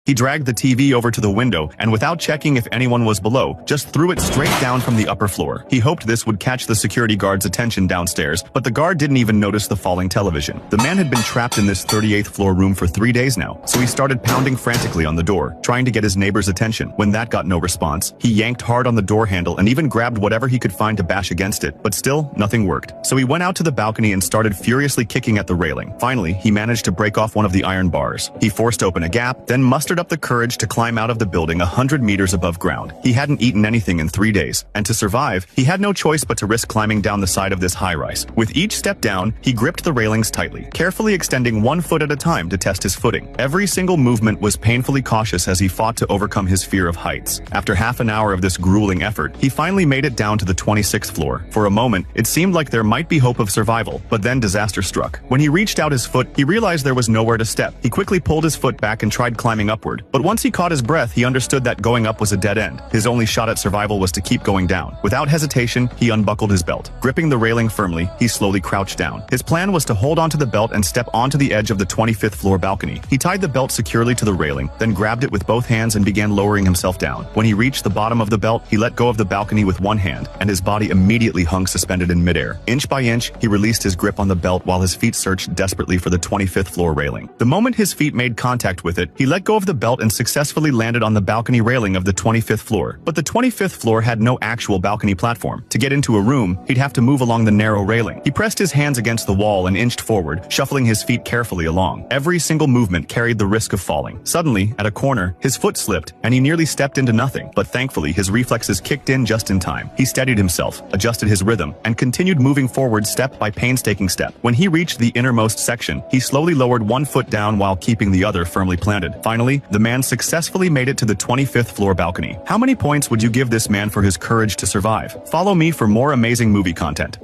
He dragged the TV over to the window and without checking if anyone was below, just threw it straight down from the upper floor. He hoped this would catch the security guard's attention downstairs, but the guard didn't even notice the falling television. The man had been trapped in this 38th floor room for 3 days now, so he started pounding frantically on the door, trying to get his neighbor's attention. When that got no response, he yanked hard on the door handle and even grabbed whatever he could find to bash against it, but still, nothing worked. So he went out to the balcony and started furiously kicking at the railing. Finally, he managed to break off one of the iron bars. He forced open a gap, then mustered up the courage to climb out of the building 100 meters above ground. He hadn't eaten anything in 3 days, and to survive, he had no choice but to risk climbing down the side of this high-rise. With each step down, he gripped the railings tightly, carefully extending 1 foot at a time to test his footing. Every single movement was painfully cautious as he fought to overcome his fear of heights. After half an hour of this grueling effort, he finally made it down to the 26th floor. For a moment, it seemed like there might be hope of survival, but then disaster struck. When he reached out his foot, he realized there was nowhere to step. He quickly pulled his foot back and tried climbing upward, but once he caught his breath, he understood that going up was a dead end. His only shot at survival was to keep going down. Without hesitation, he unbuckled his belt. Gripping the railing firmly, he slowly crouched down. His plan was to hold onto the belt and step onto the edge of the 25th floor balcony. He tied the belt securely to the railing, then grabbed it with both hands and began lowering himself down. When he reached the bottom of the belt, he let go of the balcony with one hand, and his body immediately hung suspended in midair. Inch by inch, he released his grip on the belt while his feet searched desperately for the 25th floor railing. The moment his feet made contact with it, he let go of the belt and successfully landed on the balcony railing of the 25th floor. But the 25th floor had no actual balcony platform. To get into a room, he'd have to move along the narrow railing. He pressed his hands against the wall and inched forward, shuffling his feet carefully along. Every single movement carried the risk of falling. Suddenly, at a corner, his foot slipped, and he nearly stepped into nothing. But thankfully, his reflexes kicked in just in time. He steadied himself, adjusted his rhythm, and continued moving forward step by painstaking step. When he reached the innermost section, he slowly lowered 1 foot down while keeping the other firmly planted. Finally, the man successfully made it to the 25th floor balcony. How many points would you give this man for his courage to survive? Follow me for more amazing movie content.